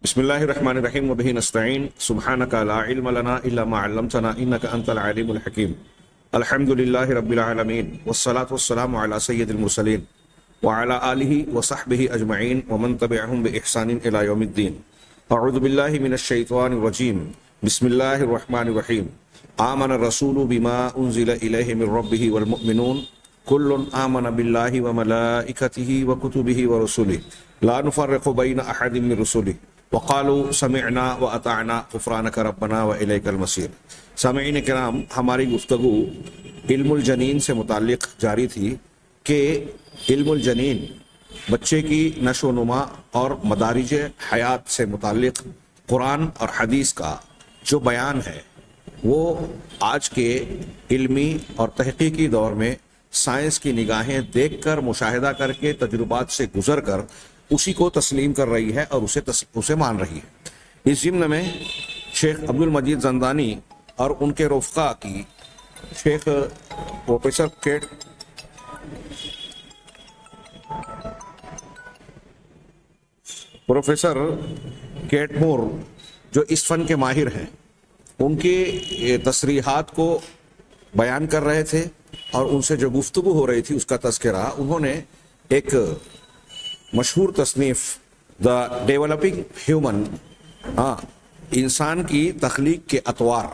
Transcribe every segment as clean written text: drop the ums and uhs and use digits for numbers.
بسم اللہ الرحمن الرحیم وبہ نستعین سبحانک لا علم لنا الا ما علمتنا انک انت العلیم الحکیم الحمد للہ رب العالمین والصلاة والسلام علی سید المرسلین وعلی آلہ وصحبہ اجمعین ومن تبعہم بإحسان الی یوم الدین. اعوذ باللہ من الشیطان الرجیم. بسم اللہ الرحمن الرحیم. آمن الرسول بما انزل الیہ من ربہ والمؤمنون کل آمن باللہ وملائکتہ وکتبہ ورسلہ لا نفرق بین احد من رسلہ وقالوا سمعنا واطعنا غفرانک ربنا والیک المصیر. سامعین کرام، ہماری گفتگو علم الجنین سے متعلق جاری تھی کہ علم الجنین بچے کی نشو و نما اور مدارج حیات سے متعلق قرآن اور حدیث کا جو بیان ہے وہ آج کے علمی اور تحقیقی دور میں سائنس کی نگاہیں دیکھ کر، مشاہدہ کر کے، تجربات سے گزر کر اسی کو تسلیم کر رہی ہے اور اسے مان رہی ہے. اس ضمن میں شیخ عبد المجید زندانی اور ان کے رفقا کی شیخ پروفیسر کیٹ مور جو اس فن کے ماہر ہیں، ان کی تصریحات کو بیان کر رہے تھے اور ان سے جو گفتگو ہو رہی تھی اس کا تذکرہ انہوں نے ایک مشہور تصنیف دا ڈیولپنگ ہیومن، انسان کی تخلیق کے اطوار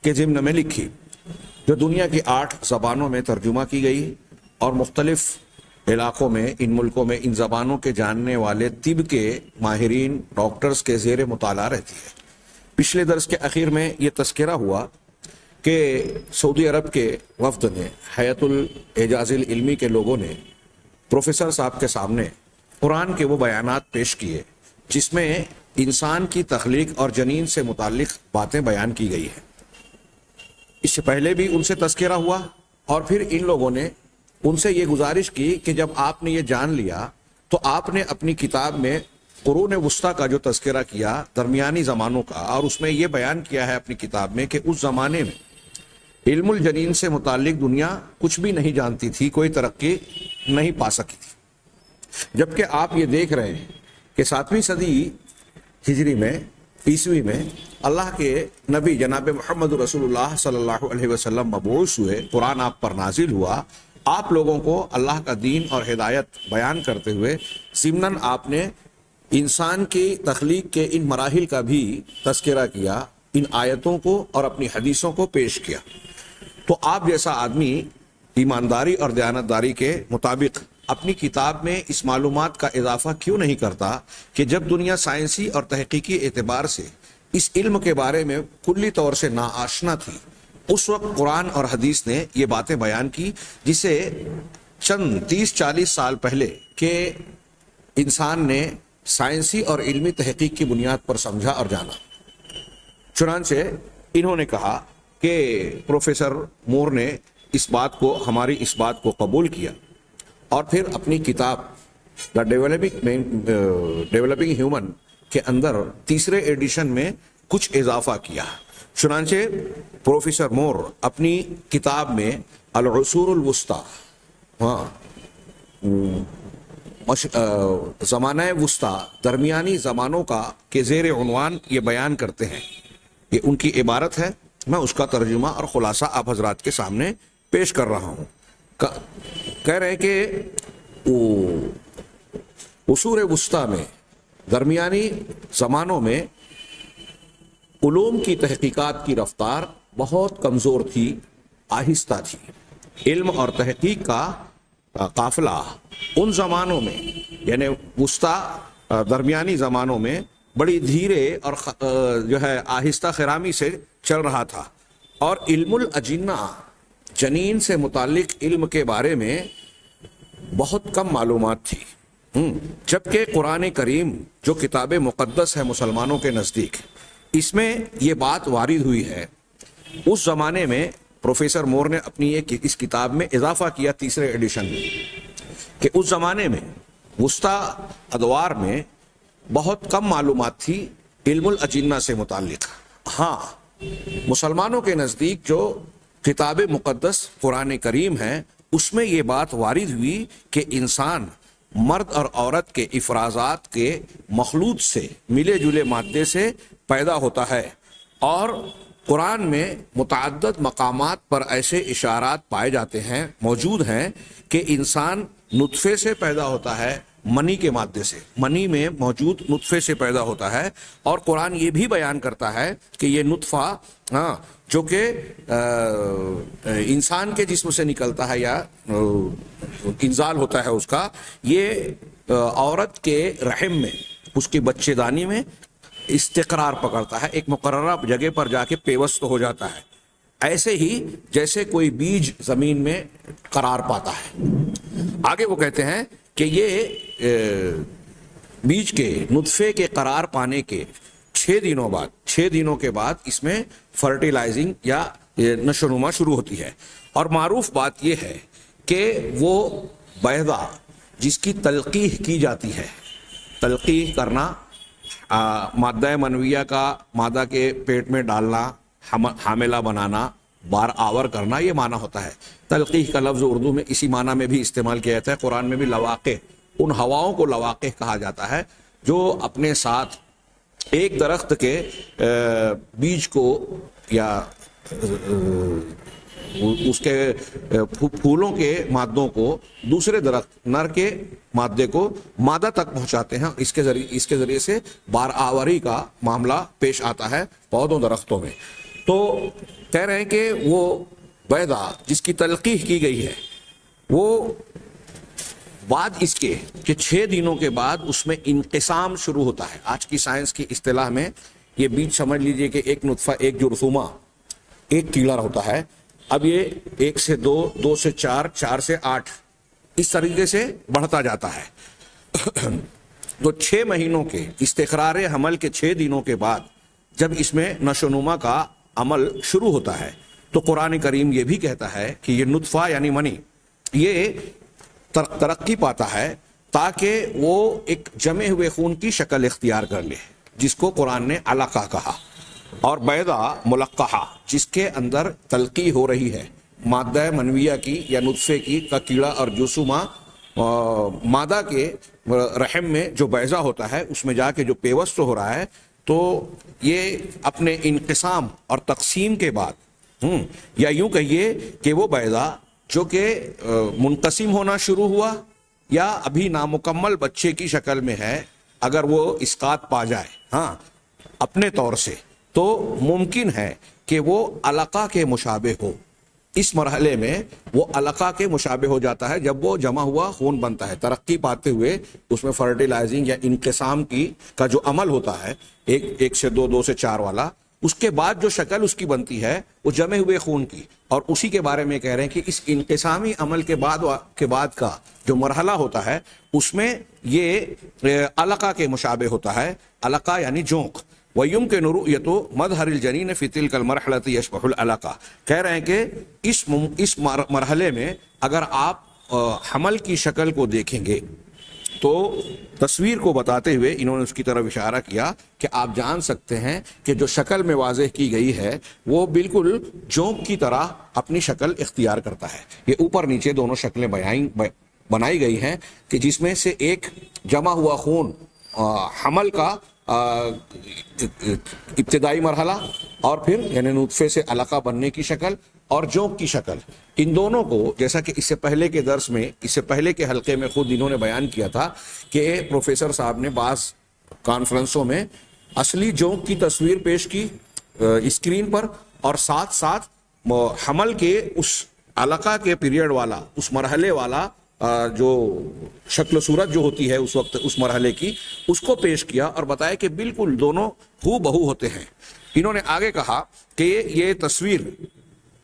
کے ضمن میں لکھی، جو دنیا کی 8 زبانوں میں ترجمہ کی گئی اور مختلف علاقوں میں، ان ملکوں میں ان زبانوں کے جاننے والے طب کے ماہرین، ڈاکٹرز کے زیر مطالعہ رہتی ہے. پچھلے درس کے اخیر میں یہ تذکرہ ہوا کہ سعودی عرب کے وفد نے، حیات الاعجاز العلمی کے لوگوں نے پروفیسر صاحب کے سامنے قرآن کے وہ بیانات پیش کیے جس میں انسان کی تخلیق اور جنین سے متعلق باتیں بیان کی گئی ہیں. اس سے پہلے بھی ان سے تذکرہ ہوا اور پھر ان لوگوں نے ان سے یہ گزارش کی کہ جب آپ نے یہ جان لیا تو آپ نے اپنی کتاب میں قرون وسطیٰ کا جو تذکرہ کیا، درمیانی زمانوں کا، اور اس میں یہ بیان کیا ہے اپنی کتاب میں کہ اس زمانے میں علم الجنین سے متعلق دنیا کچھ بھی نہیں جانتی تھی، کوئی ترقی نہیں پا سکی تھی. جبکہ آپ یہ دیکھ رہے ہیں کہ 7ویں صدی ہجری میں، عیسوی میں، اللہ کے نبی جناب محمد رسول اللہ صلی اللہ علیہ وسلم مبعوث ہوئے، قرآن آپ پر نازل ہوا، آپ لوگوں کو اللہ کا دین اور ہدایت بیان کرتے ہوئے ضمناً آپ نے انسان کی تخلیق کے ان مراحل کا بھی تذکرہ کیا، ان آیتوں کو اور اپنی حدیثوں کو پیش کیا. تو آپ جیسا آدمی ایمانداری اور دیانتداری کے مطابق اپنی کتاب میں اس معلومات کا اضافہ کیوں نہیں کرتا کہ جب دنیا سائنسی اور تحقیقی اعتبار سے اس علم کے بارے میں کلی طور سے ناآشنا تھی، اس وقت قرآن اور حدیث نے یہ باتیں بیان کی جسے چند 30-40 سال پہلے کہ انسان نے سائنسی اور علمی تحقیق کی بنیاد پر سمجھا اور جانا. چنانچہ انہوں نے کہا کہ پروفیسر مور نے ہماری اس بات کو قبول کیا اور پھر اپنی کتاب دا ڈیولپنگ ہیومن کے اندر 3رے ایڈیشن میں کچھ اضافہ کیا. چنانچہ پروفیسر مور اپنی کتاب میں العصور الوسطیٰ، زمانہ وسطیٰ، درمیانی زمانوں کا کے زیر عنوان یہ بیان کرتے ہیں. یہ ان کی عبارت ہے، میں اس کا ترجمہ اور خلاصہ آپ حضرات کے سامنے پیش کر رہا ہوں. کہہ رہے ہیں کہ عصور وسطیٰ میں، درمیانی زمانوں میں علوم کی تحقیقات کی رفتار بہت کمزور تھی، آہستہ تھی. علم اور تحقیق کا قافلہ ان زمانوں میں، یعنی وسطیٰ درمیانی زمانوں میں، بڑی دھیرے اور جو ہے آہستہ خرامی سے چل رہا تھا، اور علم الاجنہ، جنین سے متعلق علم کے بارے میں بہت کم معلومات تھی. جبکہ قرآن کریم جو کتاب مقدس ہے مسلمانوں کے نزدیک، اس میں یہ بات وارد ہوئی ہے. اس زمانے میں پروفیسر مور نے اپنی اس کتاب میں اضافہ کیا 3رے ایڈیشن میں کہ اس زمانے میں وسطیٰ ادوار میں بہت کم معلومات تھی علم الاجنہ سے متعلق. ہاں، مسلمانوں کے نزدیک جو کتاب مقدس قرآن کریم ہے، اس میں یہ بات وارد ہوئی کہ انسان مرد اور عورت کے افرازات کے مخلوط سے ملے جلے مادے سے پیدا ہوتا ہے، اور قرآن میں متعدد مقامات پر ایسے اشارات پائے جاتے ہیں، موجود ہیں کہ انسان نطفے سے پیدا ہوتا ہے، منی کے مادے سے، منی میں موجود نطفے سے پیدا ہوتا ہے، اور قرآن یہ بھی بیان کرتا ہے کہ یہ نطفہ جو کہ انسان کے جسم سے نکلتا ہے یا انزال ہوتا ہے اس کا، یہ عورت کے رحم میں، اس کی بچے دانی میں استقرار پکڑتا ہے، ایک مقررہ جگہ پر جا کے پیوست ہو جاتا ہے، ایسے ہی جیسے کوئی بیج زمین میں قرار پاتا ہے۔ آگے وہ کہتے ہیں کہ یہ بیج کے نطفے کے قرار پانے کے 6 دنوں کے بعد اس میں فرٹیلائزنگ یا نشو و نما شروع ہوتی ہے، اور معروف بات یہ ہے کہ وہ بیضہ جس کی تلقیح کی جاتی ہے، تلقیح کرنا مادہ منویہ کا مادہ کے پیٹ میں ڈالنا، حاملہ بنانا، بار آور کرنا، یہ معنی ہوتا ہے۔ تلقیح کا لفظ اردو میں اسی معنی میں بھی استعمال کیا جاتا ہے، قرآن میں بھی لواقح، ان ہواؤں کو لواقح کہا جاتا ہے جو اپنے ساتھ ایک درخت کے بیج کو یا اس کے پھولوں کے مادوں کو دوسرے درخت نر کے مادے کو مادہ تک پہنچاتے ہیں، اس کے ذریعے سے بار آوری کا معاملہ پیش آتا ہے پودوں درختوں میں۔ تو کہہ رہے ہیں کہ وہ بیضہ جس کی تلقیح کی گئی ہے وہ بعد اس کے کہ 6 دنوں کے بعد اس میں انقسام شروع ہوتا ہے۔ آج کی سائنس کی اصطلاح میں یہ بیج سمجھ لیجئے کہ ایک نطفہ، ایک جرثومہ، ایک کیڑا ہوتا ہے، اب یہ 1 سے 2، 2 سے 4، 4 سے 8 اس طریقے سے بڑھتا جاتا ہے۔ تو 6 مہینوں کے استقرار حمل کے 6 دنوں کے بعد جب اس میں نشو و نما کا عمل شروع ہوتا ہے تو قرآن کریم یہ بھی کہتا ہے کہ یہ نطفہ یعنی منی یہ ترقی پاتا ہے تاکہ وہ ایک جمے ہوئے خون کی شکل اختیار کر لے، جس کو قرآن نے علقہ کہا، اور بیضہ ملقحہ جس کے اندر تلقی ہو رہی ہے مادہ منویہ کی یا نطفے کی کا کیڑا اور جرثومہ مادہ کے رحم میں جو بیضہ ہوتا ہے اس میں جا کے جو پیوست ہو رہا ہے، تو یہ اپنے انقسام اور تقسیم کے بعد یا یوں کہیے کہ وہ بیضہ جو کہ منقسم ہونا شروع ہوا یا ابھی نامکمل بچے کی شکل میں ہے، اگر وہ اسقاط پا جائے اپنے طور سے تو ممکن ہے کہ وہ علقہ کے مشابہ ہو۔ اس مرحلے میں وہ علقہ کے مشابہ ہو جاتا ہے جب وہ جمع ہوا خون بنتا ہے، ترقی پاتے ہوئے اس میں فرٹیلائزنگ یا انقسام کا جو عمل ہوتا ہے 1 سے 2، 2 سے 4 والا، اس کے بعد جو شکل اس کی بنتی ہے وہ جمے ہوئے خون کی، اور اسی کے بارے میں کہہ رہے ہیں کہ اس انقسامی عمل کے بعد کا جو مرحلہ ہوتا ہے اس میں یہ علقہ کے مشابہ ہوتا ہے، علقہ یعنی جونک۔ وَيُمْكِنُ رُؤْيَةُ مَظْهَرِ الْجَنِينِ فِي تِلْكَ الْمَرْحَلَةِ يَشْبَهُ الْعَلَقَةِ، کہہ رہے ہیں کہ اس مرحلے میں اگر آپ حمل کی شکل کو دیکھیں گے تو تصویر کو بتاتے ہوئے انہوں نے اس کی طرف اشارہ کیا کہ آپ جان سکتے ہیں کہ جو شکل میں واضح کی گئی ہے وہ بالکل جونک کی طرح اپنی شکل اختیار کرتا ہے۔ یہ اوپر نیچے دونوں شکلیں بنائی گئی ہیں کہ جس میں سے ایک جمع ہوا خون حمل کا ابتدائی مرحلہ، اور پھر یعنی نطفے سے علقہ بننے کی شکل اور جونک کی شکل، ان دونوں کو جیسا کہ اس سے پہلے کے درس میں، اس سے پہلے کے حلقے میں خود انہوں نے بیان کیا تھا کہ پروفیسر صاحب نے بعض کانفرنسوں میں اصلی جونک کی تصویر پیش کی اسکرین پر، اور ساتھ ساتھ حمل کے اس علقہ کے پیریڈ والا، اس مرحلے والا جو شکل و صورت جو ہوتی ہے اس وقت اس مرحلے کی، اس کو پیش کیا اور بتایا کہ بالکل دونوں ہو بہو ہوتے ہیں۔ انہوں نے آگے کہا کہ یہ تصویر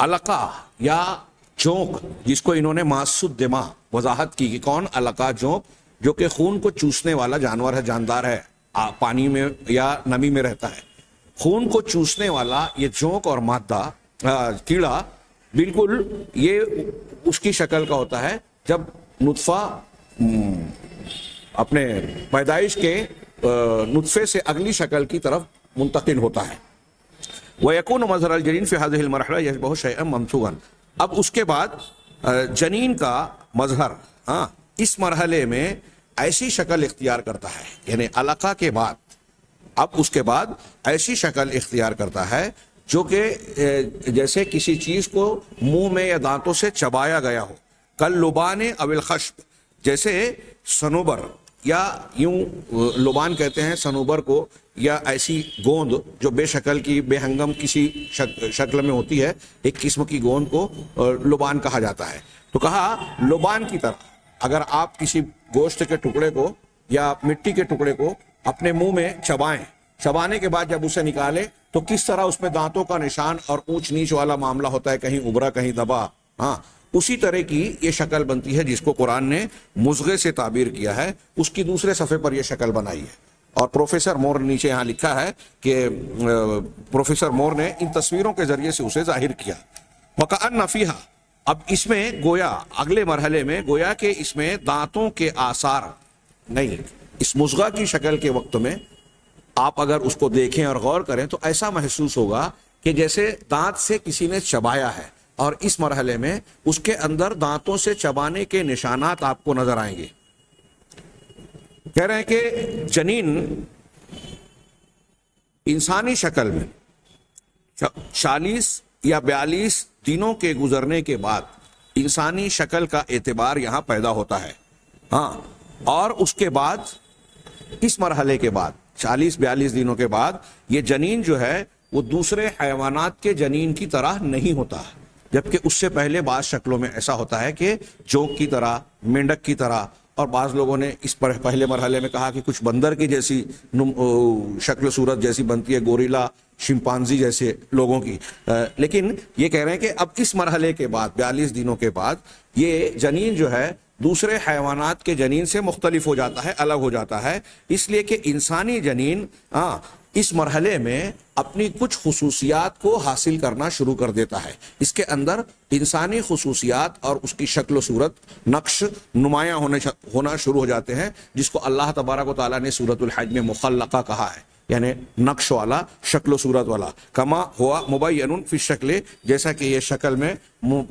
علقہ یا جونک، جس کو انہوں نے ماس الدماء وضاحت کی کہ کون علقہ جونک، جو کہ خون کو چوسنے والا جانور ہے، جاندار ہے، پانی میں یا نمی میں رہتا ہے، خون کو چوسنے والا یہ جونک اور مادہ کیڑا بالکل یہ اس کی شکل کا ہوتا ہے جب نطفہ اپنے پیدائش کے نطفے سے اگلی شکل کی طرف منتقل ہوتا ہے۔ وَيَكُونُ مَظْهَرَ الْجَنِينِ فِي هَذِهِ الْمَرْحَلَةِ يَشْبَهُ شَيْئًا مَمْثُوغًا۔ اب اس کے بعد جنین کا مظہر اس مرحلے میں ایسی شکل اختیار کرتا ہے، یعنی علقہ کے بعد اب اس کے بعد ایسی شکل اختیار کرتا ہے جو کہ جیسے کسی چیز کو منہ میں یا دانتوں سے چبایا گیا ہو، کل لبان او الخشب، جیسے صنوبر، یا یوں لبان کہتے ہیں صنوبر کو، یا ایسی گوند جو بے شکل کی بے ہنگم کسی شکل میں ہوتی ہے، ایک قسم کی گوند کو لبان کہا جاتا ہے۔ تو کہا لبان کی طرح اگر آپ کسی گوشت کے ٹکڑے کو یا مٹی کے ٹکڑے کو اپنے منہ میں چبائیں، چبانے کے بعد جب اسے نکالیں تو کس طرح اس میں دانتوں کا نشان اور اونچ نیچ والا معاملہ ہوتا ہے، کہیں ابھرا کہیں دبا، ہاں اسی طرح کی یہ شکل بنتی ہے جس کو قرآن نے مضغے سے تعبیر کیا ہے، اس کی دوسرے صفحے پر یہ شکل بنائی ہے۔ اور پروفیسر مور نیچے یہاں لکھا ہے کہ پروفیسر مور نے ان تصویروں کے ذریعے سے اسے ظاہر کیا۔ وَكَأَنَّ فِيهَا، اب اس میں گویا اگلے مرحلے میں گویا کہ اس میں دانتوں کے آثار نہیں، اس مضغہ کی شکل کے وقت میں آپ اگر اس کو دیکھیں اور غور کریں تو ایسا محسوس ہوگا کہ جیسے دانت سے کسی نے چبایا ہے، اور اس مرحلے میں اس کے اندر دانتوں سے چبانے کے نشانات آپ کو نظر آئیں گے۔ کہہ رہے ہیں کہ جنین انسانی شکل میں 40 یا 42 دنوں کے گزرنے کے بعد انسانی شکل کا اعتبار یہاں پیدا ہوتا ہے، ہاں، اور اس کے بعد اس مرحلے کے بعد 40-42 دنوں کے بعد یہ جنین جو ہے وہ دوسرے حیوانات کے جنین کی طرح نہیں ہوتا، جبکہ اس سے پہلے بعض شکلوں میں ایسا ہوتا ہے کہ جوک کی طرح، مینڈک کی طرح، اور بعض لوگوں نے اس پر پہلے مرحلے میں کہا کہ کچھ بندر کی جیسی شکل صورت جیسی بنتی ہے، گوریلا، شمپانزی جیسے لوگوں کی، لیکن یہ کہہ رہے ہیں کہ اب اس مرحلے کے بعد 42 دنوں کے بعد یہ جنین جو ہے دوسرے حیوانات کے جنین سے مختلف ہو جاتا ہے، الگ ہو جاتا ہے، اس لیے کہ انسانی جنین اس مرحلے میں اپنی کچھ خصوصیات کو حاصل کرنا شروع کر دیتا ہے، اس کے اندر انسانی خصوصیات اور اس کی شکل و صورت نقش نمایاں ہونا شروع ہو جاتے ہیں، جس کو اللہ تبارک و تعالیٰ نے سورۃ الحج میں مخلقہ کہا ہے، یعنی نقش والا، شکل و صورت والا، کما ہوا مبین فی الشکل، جیسا کہ یہ شکل میں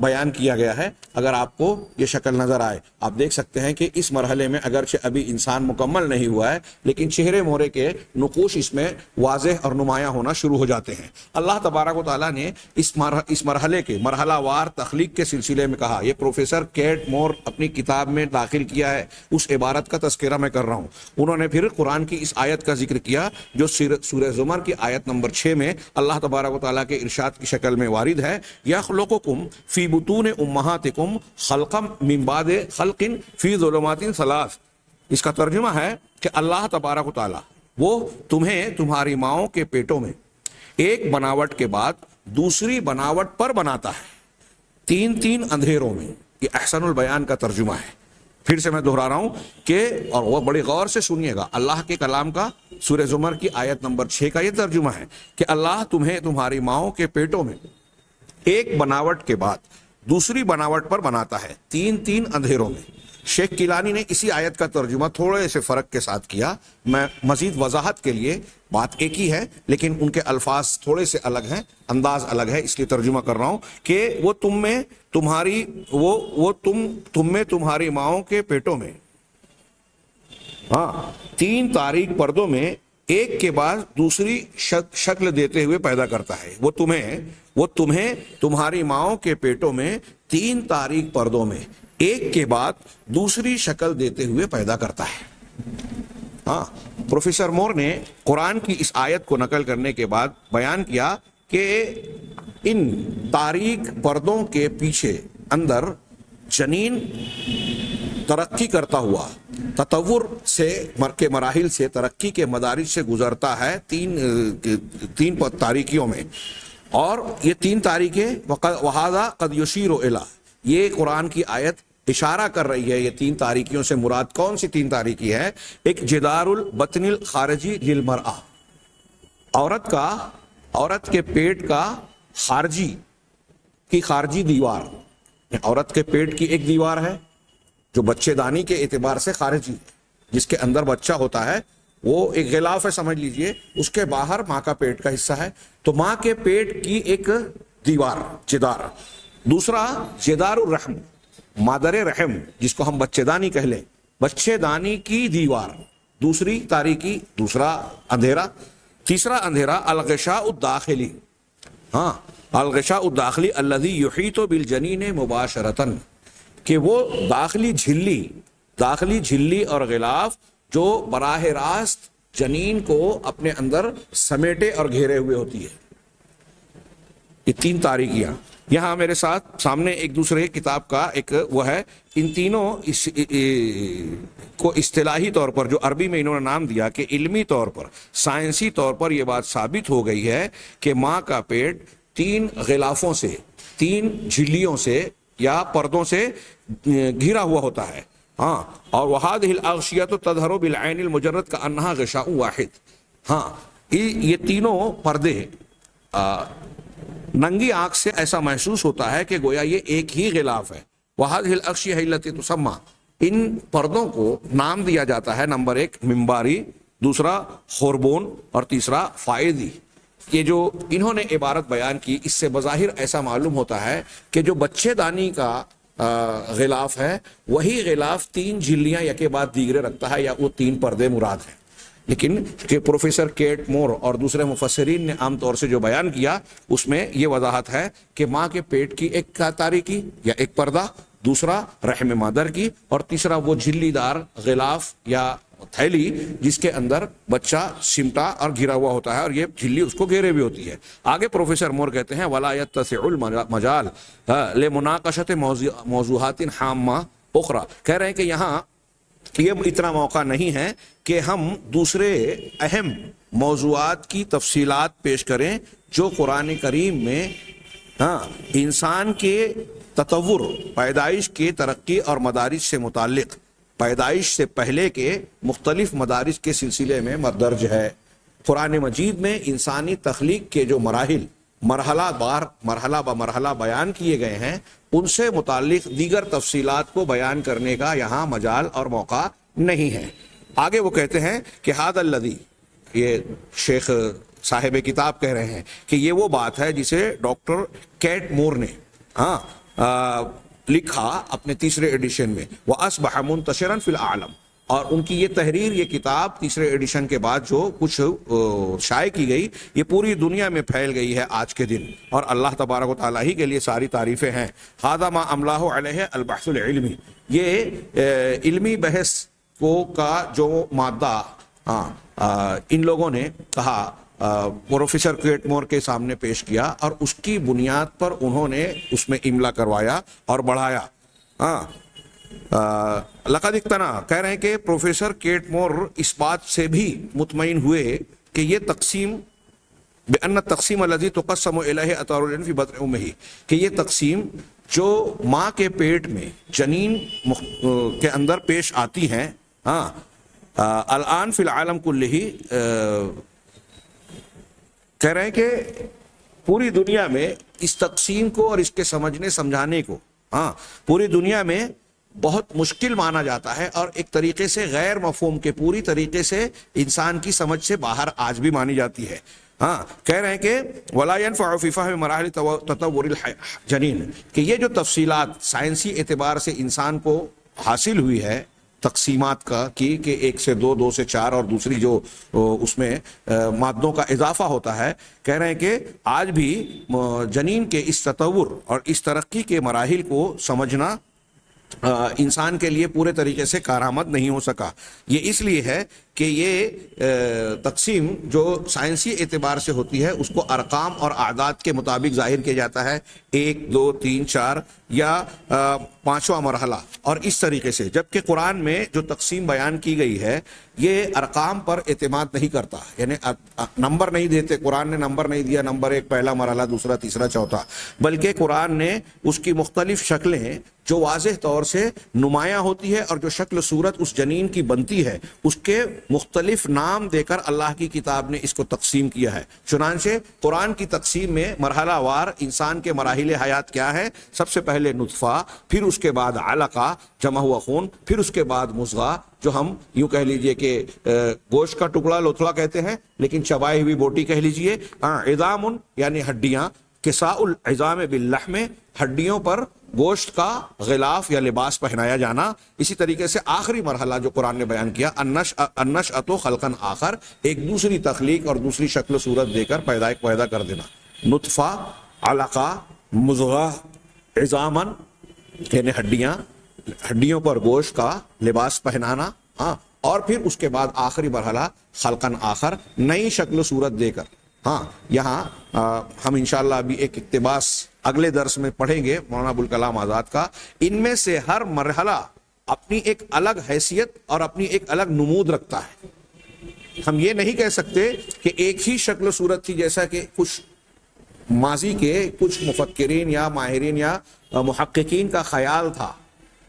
بیان کیا گیا ہے۔ اگر آپ کو یہ شکل نظر آئے، آپ دیکھ سکتے ہیں کہ اس مرحلے میں اگرچہ ابھی انسان مکمل نہیں ہوا ہے، لیکن چہرے مہرے کے نقوش اس میں واضح اور نمایاں ہونا شروع ہو جاتے ہیں۔ اللہ تبارک و تعالیٰ نے اس مرحلے کے مرحلہ وار تخلیق کے سلسلے میں کہا، یہ پروفیسر کیٹ مور اپنی کتاب میں داخل کیا ہے، اس عبارت کا تذکرہ میں کر رہا ہوں۔ انہوں نے پھر قرآن کی اس آیت کا ذکر کیا جو سورہ زمر کی آیت نمبر 6 میں اللہ تبارک و تعالیٰ کے ارشاد کی شکل میں وارد ہے، یخلقکم فی بطون امہاتکم خلقا من بعد خلق فی ظلمات ثلاث۔ اس کا ترجمہ ہے کہ اللہ تبارک و تعالیٰ وہ تمہیں تمہاری ماؤں کے پیٹوں میں ایک بناوٹ کے بعد دوسری بناوٹ پر بناتا ہے، 3 اندھیروں میں۔ یہ احسن البیان کا ترجمہ ہے۔ پھر سے میں دہرا رہا ہوں کہ، اور وہ بڑے غور سے سنیے گا، اللہ کے کلام کا سورہ زمر کی آیت نمبر 6 کا یہ ترجمہ ہے کہ اللہ تمہیں تمہاری ماؤں کے پیٹوں میں ایک بناوٹ کے بعد دوسری بناوٹ پر بناتا ہے، 3 اندھیروں میں۔ شیخ کیلانی نے اسی آیت کا ترجمہ تھوڑے سے فرق کے ساتھ کیا، میں مزید وضاحت کے لیے، بات ایک ہی ہے لیکن ان کے الفاظ تھوڑے سے الگ ہیں، انداز الگ ہے، اس لیے ترجمہ کر رہا ہوں کہ وہ تم میں تمہاری ماؤں کے پیٹوں میں 3 تاریک پردوں میں ایک کے بعد دوسری شکل دیتے ہوئے پیدا کرتا ہے۔ وہ تمہیں تمہاری ماؤں کے پیٹوں میں 3 تاریک پردوں میں ایک کے بعد دوسری شکل دیتے ہوئے پیدا کرتا ہے۔ پروفیسر مور نے قرآن کی اس آیت کو نقل کرنے کے بعد بیان کیا کہ ان تاریک پردوں کے پیچھے اندر جنین ترقی کرتا ہوا تطور سے کے مراحل سے، ترقی کے مدارج سے گزرتا ہے 3 تاریکیوں میں، اور یہ 3 تاریکیں وَهَذَا قَدْ يُشِيرُ إِلَىٰ، یہ قرآن کی آیت اشارہ کر رہی ہے۔ یہ 3 تاریکیوں سے مراد کون سی 3 تاریکی ہے؟ ایک جدار البطن الخارجی للمرأة، عورت کے پیٹ کا خارجی دیوار، عورت کے پیٹ کی ایک دیوار ہے جو بچے دانی کے اعتبار سے خارجی ہے، جس کے اندر بچہ ہوتا ہے، وہ ایک غلاف ہے سمجھ لیجئے، اس کے باہر ماں کا پیٹ کا حصہ ہے، تو ماں کے پیٹ کی ایک دیوار، جدار۔ دوسرا جدار الرحم، مادر رحم، جس کو ہم بچے دانی کہہ لیں، بچے دانی کی دیوار، دوسری تاریکی، دوسرا اندھیرا، تیسرا اندھیرا الغشاء الداخلی، ہاں الغشاء الداخلی الذی یحیط بالجنین مباشرتاً، کہ وہ داخلی جھلی اور غلاف جو براہ راست جنین کو اپنے اندر سمیٹے اور گھیرے ہوئے ہوتی ہے۔ یہ تین تاریکیاں یہاں میرے ساتھ سامنے ایک دوسرے کتاب کا ایک وہ ہے، ان تینوں کو اصطلاحی طور پر جو عربی میں انہوں نے نام دیا کہ علمی طور پر، سائنسی طور پر یہ بات ثابت ہو گئی ہے کہ ماں کا پیٹ تین غلافوں سے، تین جھلیوں سے یا پردوں سے گھرا ہوا ہوتا ہے، ہاں، اور وَهَذِهِ الْأَغْشِيَةُ تَظْهَرُ بِالْعَيْنِ الْمُجَرَّدِ كَأَنَّهَا غِشَاءٌ وَاحِدٌ، ہاں یہ تینوں پردے ننگی آنکھ سے ایسا محسوس ہوتا ہے کہ گویا یہ ایک ہی غلاف ہے۔ وَهَذِهِ الْأَغْشِيَةُ الَّتِي تُسَمَّى، ان پردوں کو نام دیا جاتا ہے نمبر ایک منباری، دوسرا خوربون اور تیسرا فائدی۔ یہ جو انہوں نے عبارت بیان کی اس سے بظاہر ایسا معلوم ہوتا ہے کہ جو بچے دانی کا غلاف ہے وہی غلاف تین جھلیاں یکے بعد دیگرے رکھتا ہے، یا وہ تین پردے مراد ہیں، لیکن کہ پروفیسر کیٹ مور اور دوسرے مفسرین نے عام طور سے جو بیان کیا اس میں یہ وضاحت ہے کہ ماں کے پیٹ کی ایک تاریکی یا ایک پردہ، دوسرا رحم مادر کی، اور تیسرا وہ جھلی دار غلاف یا تھیلی جس کے اندر بچہ سمٹا اور گھرا ہوا ہوتا ہے، اور یہ جھلی اس کو گھیرے بھی ہوتی ہے۔ آگے پروفیسر مور کہتے ہیں وَلَا يَتَّسِعُ الْمَجَالُ لِمُنَاقَشَةِ مَوْضُوعَاتٍ حَامَّةٍ أُخْرَى، کہہ رہے ہیں کہ یہاں یہ اتنا موقع نہیں ہے کہ ہم دوسرے اہم موضوعات کی تفصیلات پیش کریں جو قرآن کریم میں انسان کے تطور، پیدائش کے ترقی اور مدارج سے متعلق، پیدائش سے پہلے کے مختلف مدارج کے سلسلے میں مندرج ہے۔ قرآن مجید میں انسانی تخلیق کے جو مراحل مرحلہ بمرحلہ بیان کیے گئے ہیں ان سے متعلق دیگر تفصیلات کو بیان کرنے کا یہاں مجال اور موقع نہیں ہے۔ آگے وہ کہتے ہیں کہ ھذا الذی، یہ شیخ صاحب کتاب کہہ رہے ہیں کہ یہ وہ بات ہے جسے ڈاکٹر کیٹ مور نے لکھا اپنے تیسرے ایڈیشن میں، وَأَصْبَحَ مُنْتَشِرًا فِي الْعَالَمِ، اور ان کی یہ تحریر، یہ کتاب تیسرے ایڈیشن کے بعد جو کچھ شائع کی گئی، یہ پوری دنیا میں پھیل گئی ہے آج کے دن، اور اللہ تبارک و تعالیٰ ہی کے لیے ساری تعریفیں ہیں۔ ھذا ما املاہ علیہ البحث العلمی، یہ علمی بحث کا جو مادہ ان لوگوں نے کہا پروفیسر کیٹ مور کے سامنے پیش کیا، اور اس کی بنیاد پر انہوں نے اس میں املا کروایا اور بڑھایا۔ لقد اقتنع، کہہ رہے ہیں کہ پروفیسر کیٹ مور اس بات سے بھی مطمئن ہوئے کہ یہ تقسیم بأن التقسیم الذی تقسم الیہ اطوار العلم فی بطن امہ، کہ یہ تقسیم جو ماں کے پیٹ میں جنین کے اندر پیش آتی ہیں الان فی العالم کلہ، کہہ رہے ہیں کہ پوری دنیا میں اس تقسیم کو اور اس کے سمجھنے سمجھانے کو پوری دنیا میں بہت مشکل مانا جاتا ہے، اور ایک طریقے سے غیر مفہوم کے پوری طریقے سے انسان کی سمجھ سے باہر آج بھی مانی جاتی ہے۔ کہہ رہے ہیں کہ وَلَا يَنْفَعُ فِي فَهْمِ مَرَاحِلِ تَطَوُّرِ الْجَنِينِ، کہ یہ جو تفصیلات سائنسی اعتبار سے انسان کو حاصل ہوئی ہے تقسیمات کا کہ ایک سے دو، دو سے چار، اور دوسری جو اس میں مادوں کا اضافہ ہوتا ہے، کہہ رہے ہیں کہ آج بھی جنین کے اس تطور اور اس ترقی کے مراحل کو سمجھنا انسان کے لیے پورے طریقے سے کارآمد نہیں ہو سکا۔ یہ اس لیے ہے کہ یہ تقسیم جو سائنسی اعتبار سے ہوتی ہے اس کو ارقام اور اعداد کے مطابق ظاہر کیا جاتا ہے، 1 2 3 4 یا 5واں مرحلہ، اور اس طریقے سے، جبکہ قرآن میں جو تقسیم بیان کی گئی ہے یہ ارقام پر اعتماد نہیں کرتا، یعنی نمبر نہیں دیتے، قرآن نے نمبر نہیں دیا، نمبر 1 پہلا مرحلہ، دوسرا، تیسرا، چوتھا، بلکہ قرآن نے اس کی مختلف شکلیں جو واضح طور سے نمایاں ہوتی ہے اور جو شکل صورت اس جنین کی بنتی ہے اس کے مختلف نام دے کر اللہ کی کتاب نے اس کو تقسیم کیا ہے۔ چنانچہ قرآن کی تقسیم میں مرحلہ وار انسان کے مراحل حیات کیا ہے، سب سے پہلے نطفہ، پھر اس کے بعد علقہ جمع ہوا خون، پھر اس کے بعد مضغہ جو ہم یوں کہہ لیجئے کہ گوشت کا ٹکڑا لوتھڑا کہتے ہیں لیکن چبائی ہوئی بوٹی کہہ لیجئے، عظام یعنی ہڈیاں، کساء العظام باللحم، ہڈیوں پر گوشت کا غلاف یا لباس پہنایا جانا. اسی طریقے سے آخری مرحلہ جو قرآن نے بیان کیا النشأۃ خلقا آخر, ایک دوسری تخلیق اور دوسری شکل و صورت دے کر پیدا کر دینا. نطفہ, علقہ, مضغہ, عظامن یعنی ہڈیوں پر گوشت کا لباس پہنانا, ہاں, اور پھر اس کے بعد آخری مرحلہ خلقا آخر, نئی شکل و صورت دے کر. ہاں, یہاں ہم انشاءاللہ ابھی ایک اقتباس اگلے درس میں پڑھیں گے مولانا ابوالکلام آزاد کا. ان میں سے ہر مرحلہ اپنی ایک الگ حیثیت اور اپنی ایک الگ نمود رکھتا ہے. ہم یہ نہیں کہہ سکتے کہ ایک ہی شکل و صورت تھی, جیسا کہ کچھ ماضی کے کچھ مفکرین یا ماہرین یا محققین کا خیال تھا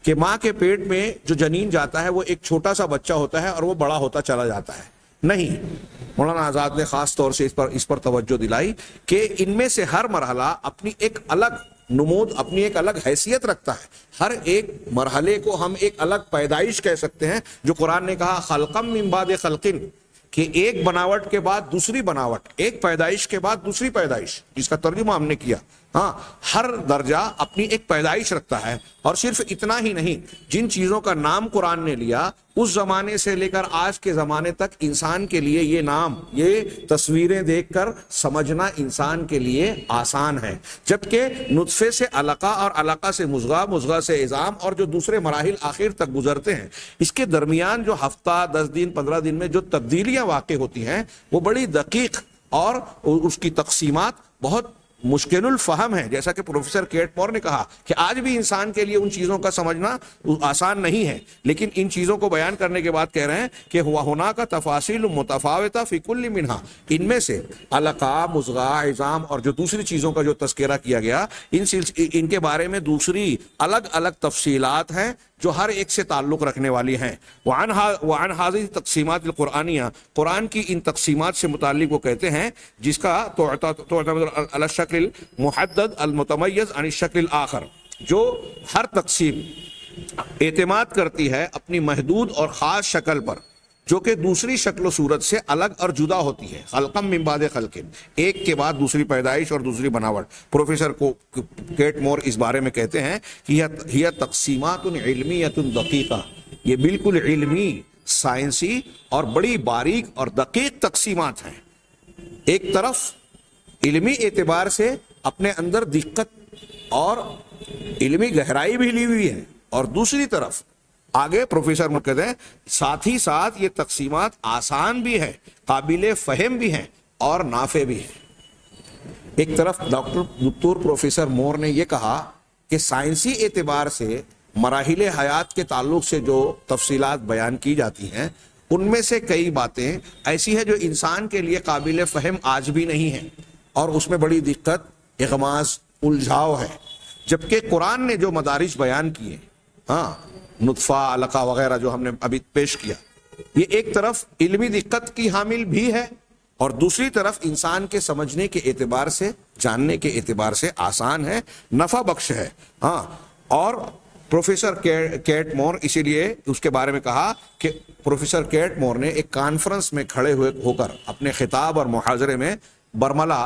کہ ماں کے پیٹ میں جو جنین جاتا ہے وہ ایک چھوٹا سا بچہ ہوتا ہے اور وہ بڑا ہوتا چلا جاتا ہے. نہیں, مولانا آزاد نے خاص طور سے اس پر توجہ دلائی کہ ان میں سے ہر مرحلہ اپنی ایک الگ نمود, اپنی ایک الگ حیثیت رکھتا ہے. ہر ایک مرحلے کو ہم ایک الگ پیدائش کہہ سکتے ہیں, جو قرآن نے کہا خلقم من بعد خلقن, کہ ایک بناوٹ کے بعد دوسری بناوٹ, ایک پیدائش کے بعد دوسری پیدائش, جس کا ترجمہ ہم نے کیا. ہاں, ہر درجہ اپنی ایک پیدائش رکھتا ہے. اور صرف اتنا ہی نہیں, جن چیزوں کا نام قرآن نے لیا اس زمانے سے لے کر آج کے زمانے تک انسان کے لیے یہ نام, یہ تصویریں دیکھ کر سمجھنا انسان کے لیے آسان ہے. جبکہ نطفے سے علقہ اور علقہ سے مضغہ, مضغہ سے عظام اور جو دوسرے مراحل آخر تک گزرتے ہیں, اس کے درمیان جو ہفتہ 10 دن 15 دن میں جو تبدیلیاں واقع ہوتی ہیں وہ بڑی دقیق اور اس کی تقسیمات بہت مشکل الفہم ہے. جیسا کہ پروفیسر کیٹ مور نے کہا کہ آج بھی انسان کے لیے ان چیزوں کا سمجھنا آسان نہیں ہے, لیکن ان چیزوں کو بیان کرنے کے بعد کہہ رہے ہیں کہ ہونا کا تفاصیل متفاوتہ فی کل منہا, ان میں سے علقہ, مضغہ, عظام اور جو دوسری چیزوں کا جو تذکرہ کیا گیا ان کے بارے میں دوسری الگ الگ تفصیلات ہیں جو ہر ایک سے تعلق رکھنے والی ہیں. وعن هذه تقسیمات القرآنیہ, قرآن کی ان تقسیمات سے متعلق وہ کہتے ہیں جس کا تعتمد علی الشکل المحدد المتمیز عن الشکل الآخر, جو ہر تقسیم اعتماد کرتی ہے اپنی محدود اور خاص شکل پر جو کہ دوسری شکل و صورت سے الگ اور جدا ہوتی ہے. خلقم من بعد خلق, ایک کے بعد دوسری پیدائش اور دوسری بناوٹ. پروفیسر کیٹ مور اس بارے میں کہتے ہیں کہ یہ تقسیمات علمیت دقیقہ, یہ بالکل علمی, سائنسی اور بڑی باریک اور دقیق تقسیمات ہیں. ایک طرف علمی اعتبار سے اپنے اندر دقت اور علمی گہرائی بھی لی ہوئی ہے, اور دوسری طرف آگے پروفیسر کہتے ہیں ساتھ ہی ساتھ یہ تقسیمات آسان بھی ہے, قابل فہم بھی ہیں اور نافع بھی ہیں. ایک طرف دکتور پروفیسر مور نے یہ کہا کہ سائنسی اعتبار سے مراحل حیات کے تعلق سے جو تفصیلات بیان کی جاتی ہیں ان میں سے کئی باتیں ایسی ہیں جو انسان کے لیے قابل فہم آج بھی نہیں ہیں, اور اس میں بڑی دقت, اغماض, الجھاؤ ہے. جبکہ قرآن نے جو مدارج بیان کیے, ہاں, نطفہ, علقہ وغیرہ جو ہم نے ابھی پیش کیا, یہ ایک طرف علمی دقت کی حامل بھی ہے اور دوسری طرف انسان کے سمجھنے کے اعتبار سے, جاننے کے اعتبار سے آسان ہے, نفع بخش ہے. ہاں, اور پروفیسر کیٹ مور اسی لیے اس کے بارے میں کہا کہ پروفیسر کیٹ مور نے ایک کانفرنس میں کھڑے ہو کر اپنے خطاب اور محاضرے میں برملا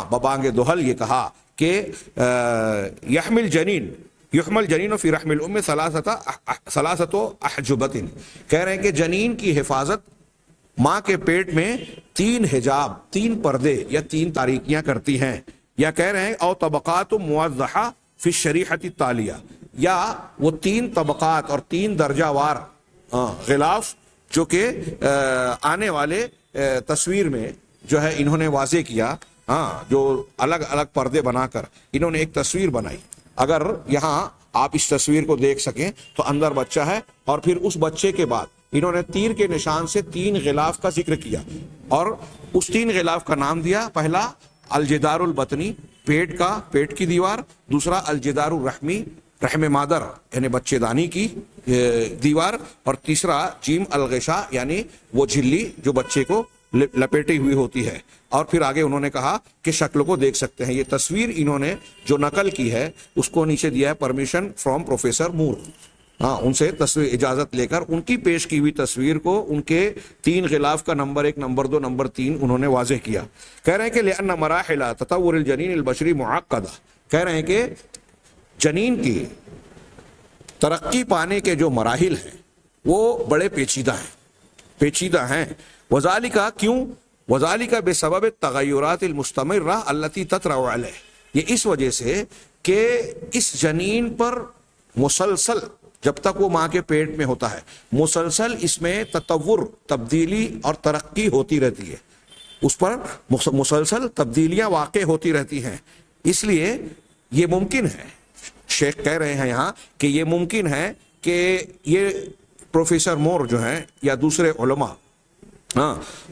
ببانگ دہل یہ کہا کہ یحمل جنین فی رحم الام ثلاثۃ احجبۃ, کہہ رہے ہیں کہ جنین کی حفاظت ماں کے پیٹ میں 3 حجاب, 3 پردے یا 3 تاریکیاں کرتی ہیں. یا کہہ رہے ہیں او طبقات موضحہ فی الشریحۃ التالیہ, یا وہ 3 طبقات اور 3 درجہ وار غلاف جو کہ آنے والے تصویر میں جو ہے انہوں نے واضح کیا. ہاں, جو الگ الگ پردے بنا کر انہوں نے ایک تصویر بنائی. اگر یہاں آپ اس تصویر کو دیکھ سکیں تو اندر بچہ ہے, اور پھر اس بچے کے بعد انہوں نے تیر کے نشان سے 3 غلاف کا ذکر کیا اور اس 3 غلاف کا نام دیا. پہلا الجدار البطنی, پیٹ کی دیوار. دوسرا الجدار الرحمی, رحم مادر یعنی بچے دانی کی دیوار. اور تیسرا جیم الغشا یعنی وہ جھلی جو بچے کو لپیٹی ہوئی ہوتی ہے. اور پھر آگے انہوں نے کہا کہ شکل کو دیکھ سکتے ہیں. یہ تصویر انہوں نے جو نقل کی ہے اس کو نیچے دیا ہے پرمیشن فرام پروفیسر مور. ہاں, ان سے تصویر اجازت لے کر ان کی پیش کی ہوئی تصویر کو ان کے 3 غلاف کا نمبر 1, نمبر 2, نمبر 3 انہوں نے واضح کیا. کہہ رہے ہیں کہ لأن مراحل تطور الجنین البشری معقدہ, کہہ رہے ہیں کہ جنین کی ترقی پانے کے جو مراحل ہیں وہ بڑے پیچیدہ ہیں. وذالک کیوں؟ وذالک بسبب التغیرات المستمرہ التي تطرأ علیہ، یہ اس وجہ سے کہ اس جنین پر مسلسل جب تک وہ ماں کے پیٹ میں ہوتا ہے مسلسل اس میں تطور، تبدیلی اور ترقی ہوتی رہتی ہے، اس پر مسلسل تبدیلیاں واقع ہوتی رہتی ہیں. اس لیے یہ ممکن ہے، شیخ کہہ رہے ہیں یہاں کہ یہ ممکن ہے کہ یہ پروفیسر مور جو ہیں یا دوسرے علماء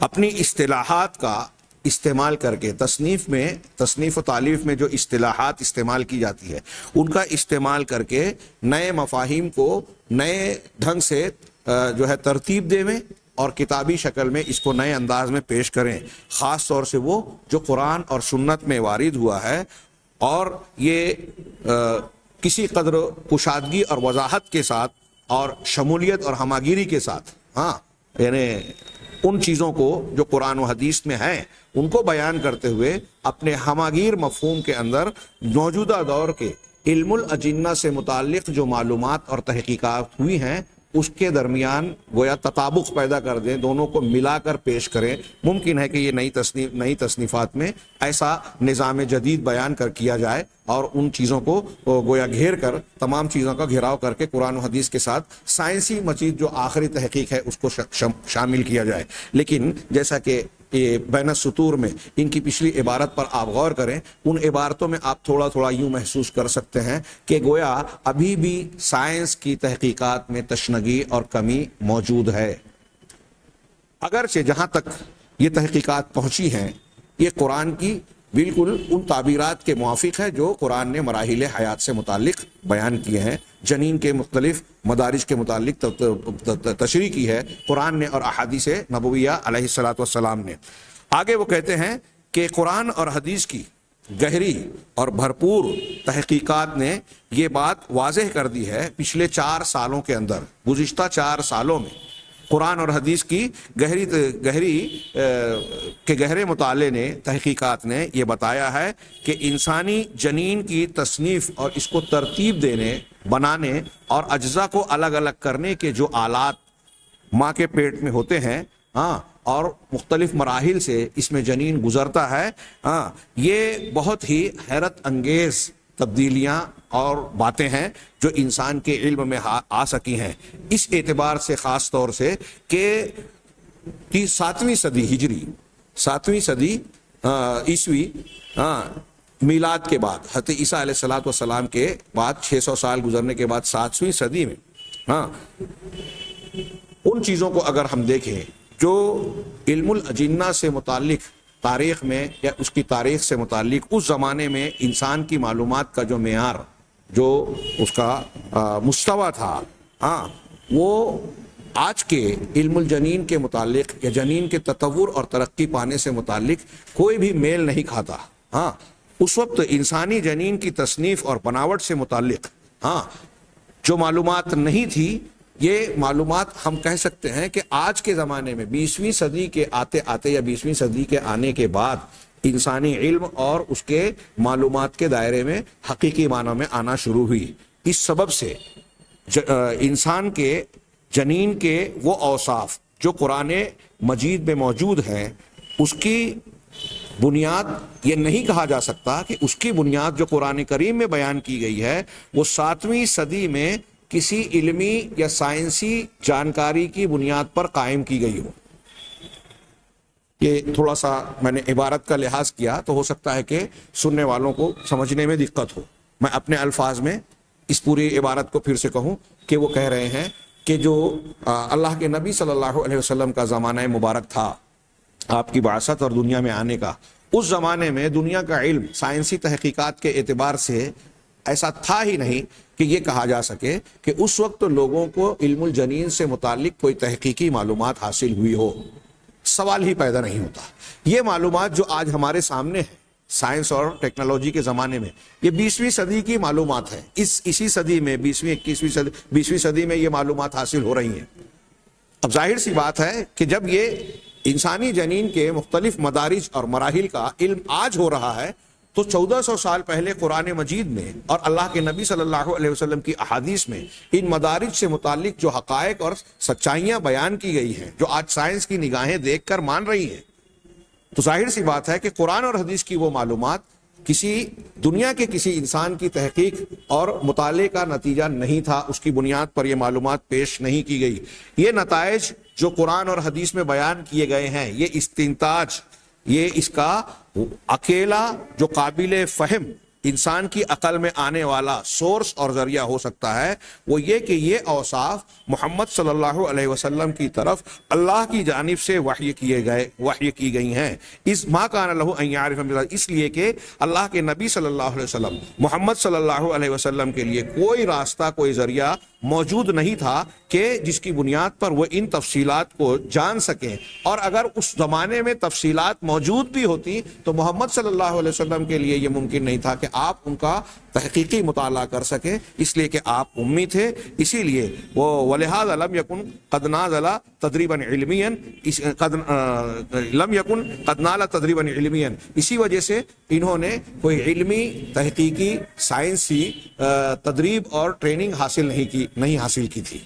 اپنی اصطلاحات کا استعمال کر کے تصنیف و تالیف میں جو اصطلاحات استعمال کی جاتی ہے ان کا استعمال کر کے نئے مفاہیم کو نئے ڈھنگ سے جو ہے ترتیب دے میں اور کتابی شکل میں اس کو نئے انداز میں پیش کریں، خاص طور سے وہ جو قرآن اور سنت میں وارد ہوا ہے، اور یہ کسی قدر کشادگی اور وضاحت کے ساتھ اور شمولیت اور ہماگیری کے ساتھ، یعنی ان چیزوں کو جو قرآن و حدیث میں ہیں ان کو بیان کرتے ہوئے اپنے ہماگیر مفہوم کے اندر موجودہ دور کے علم الاجنہ سے متعلق جو معلومات اور تحقیقات ہوئی ہیں اس کے درمیان گویا تطابق پیدا کر دیں، دونوں کو ملا کر پیش کریں. ممکن ہے کہ یہ نئی تصنیفات میں ایسا نظام جدید بیان کیا جائے اور ان چیزوں کو گویا گھیر کر، تمام چیزوں کا گھیراؤ کر کے قرآن و حدیث کے ساتھ سائنسی مزید جو آخری تحقیق ہے اس کو شامل کیا جائے. لیکن جیسا کہ یہ بین السطور میں ان کی پچھلی عبارت پر آپ غور کریں، ان عبارتوں میں آپ تھوڑا یوں محسوس کر سکتے ہیں کہ گویا ابھی بھی سائنس کی تحقیقات میں تشنگی اور کمی موجود ہے. اگرچہ جہاں تک یہ تحقیقات پہنچی ہیں یہ قرآن کی بالکل ان تعبیرات کے موافق ہے جو قرآن نے مراحل حیات سے متعلق بیان کیے ہیں، جنین کے مختلف مدارج کے متعلق تشریح کی ہے قرآن نے اور احادیث نبویہ علیہ الصلوۃ والسلام نے. آگے وہ کہتے ہیں کہ قرآن اور حدیث کی گہری اور بھرپور تحقیقات نے یہ بات واضح کر دی ہے پچھلے 4 سالوں کے اندر، گزشتہ 4 سالوں میں قرآن اور حدیث کی گہرے مطالعے نے، تحقیقات نے یہ بتایا ہے کہ انسانی جنین کی تصنیف اور اس کو ترتیب دینے، بنانے اور اجزاء کو الگ الگ کرنے کے جو آلات ماں کے پیٹ میں ہوتے ہیں اور مختلف مراحل سے اس میں جنین گزرتا ہے، یہ بہت ہی حیرت انگیز تبدیلیاں اور باتیں ہیں جو انسان کے علم میں آ سکی ہیں. اس اعتبار سے خاص طور سے کہ 7ویں صدی ہجری، 7ویں صدی عیسوی میلاد کے بعد، حضرت عیسیٰ علیہ الصلوۃ والسلام کے بعد 600 سال گزرنے کے بعد 7ویں صدی میں ان چیزوں کو اگر ہم دیکھیں جو علم الاجنہ سے متعلق تاریخ میں یا اس کی تاریخ سے متعلق اس زمانے میں انسان کی معلومات کا جو معیار، جو اس کا مستویٰ تھا، وہ آج کے علم الجنین کے متعلق یا جنین کے تطور اور ترقی پانے سے متعلق کوئی بھی میل نہیں کھاتا. اس وقت انسانی جنین کی تصنیف اور بناوٹ سے متعلق جو معلومات نہیں تھی، یہ معلومات ہم کہہ سکتے ہیں کہ آج کے زمانے میں 20ویں صدی کے آتے یا 20ویں صدی کے آنے کے بعد انسانی علم اور اس کے معلومات کے دائرے میں حقیقی معنوں میں آنا شروع ہوئی. اس سبب سے انسان کے جنین کے وہ اوصاف جو قرآن مجید میں موجود ہیں اس کی بنیاد یہ نہیں کہا جا سکتا کہ اس کی بنیاد جو قرآن کریم میں بیان کی گئی ہے وہ 7ویں صدی میں کسی علمی یا سائنسی جانکاری کی بنیاد پر قائم کی گئی ہو. یہ تھوڑا سا میں نے عبارت کا لحاظ کیا تو ہو سکتا ہے کہ سننے والوں کو سمجھنے میں دقت ہو. میں اپنے الفاظ میں اس پوری عبارت کو پھر سے کہوں کہ وہ کہہ رہے ہیں کہ جو اللہ کے نبی صلی اللہ علیہ وسلم کا زمانہ مبارک تھا، آپ کی بعثت اور دنیا میں آنے کا، اس زمانے میں دنیا کا علم سائنسی تحقیقات کے اعتبار سے ایسا تھا ہی نہیں کہ یہ کہا جا سکے کہ اس وقت لوگوں کو علم الجنین سے متعلق کوئی تحقیقی معلومات حاصل ہوئی ہو. سوال ہی پیدا نہیں ہوتا. یہ معلومات جو آج ہمارے سامنے ہے سائنس اور ٹیکنالوجی کے زمانے میں، یہ 20ویں صدی کی معلومات ہیں. اسی صدی میں 20ویں صدی میں یہ معلومات حاصل ہو رہی ہیں. اب ظاہر سی بات ہے کہ جب یہ انسانی جنین کے مختلف مدارج اور مراحل کا علم آج ہو رہا ہے تو 1400 سال پہلے قرآن مجید میں اور اللہ کے نبی صلی اللہ علیہ وسلم کی احادیث میں ان مدارج سے متعلق جو حقائق اور سچائیاں بیان کی گئی ہیں، جو آج سائنس کی نگاہیں دیکھ کر مان رہی ہیں، تو ظاہر سی بات ہے کہ قرآن اور حدیث کی وہ معلومات کسی دنیا کے کسی انسان کی تحقیق اور مطالعے کا نتیجہ نہیں تھا، اس کی بنیاد پر یہ معلومات پیش نہیں کی گئی۔ یہ نتائج جو قرآن اور حدیث میں بیان کیے گئے ہیں، یہ استنتاج، یہ اس کا اکیلا جو قابل فہم انسان کی عقل میں آنے والا سورس اور ذریعہ ہو سکتا ہے وہ یہ کہ یہ اوصاف محمد صلی اللہ علیہ وسلم کی طرف اللہ کی جانب سے وحی کی گئی ہیں۔ اس ما کان لہ ان یعرف، اس لیے کہ اللہ کے نبی صلی اللہ علیہ وسلم، محمد صلی اللہ علیہ وسلم کے لیے کوئی راستہ، کوئی ذریعہ موجود نہیں تھا کہ جس کی بنیاد پر وہ ان تفصیلات کو جان سکیں، اور اگر اس زمانے میں تفصیلات موجود بھی ہوتی تو محمد صلی اللہ علیہ وسلم کے لیے یہ ممکن نہیں تھا کہ آپ ان کا تحقیقی مطالعہ کر سکیں، اس لیے کہ آپ امی تھے۔ اسی لیے وہ ولہذا لم یکن قد نازل تدریبا علمیا، لم یکن قد نال تدریبا علمیا، اسی وجہ سے انہوں نے کوئی علمی تحقیقی سائنسی تدریب اور ٹریننگ نہیں حاصل کی تھی۔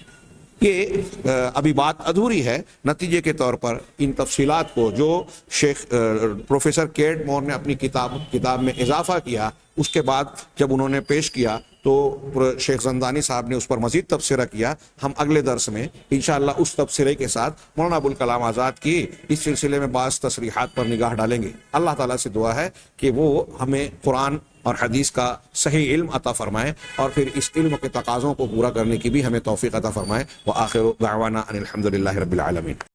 یہ ابھی بات ادھوری ہے۔ نتیجے کے طور پر ان تفصیلات کو جو شیخ پروفیسر کیٹ مور نے اپنی کتاب میں اضافہ کیا، اس کے بعد جب انہوں نے پیش کیا تو شیخ زندانی صاحب نے اس پر مزید تبصرہ کیا۔ ہم اگلے درس میں انشاءاللہ اس تبصرے کے ساتھ مولانا ابوالکلام آزاد کی اس سلسلے میں بعض تصریحات پر نگاہ ڈالیں گے۔ اللہ تعالیٰ سے دعا ہے کہ وہ ہمیں قرآن اور حدیث کا صحیح علم عطا فرمائے اور پھر اس علم کے تقاضوں کو پورا کرنے کی بھی ہمیں توفیق عطا فرمائے۔ وآخر دعوانا ان الحمد للہ رب العالمین۔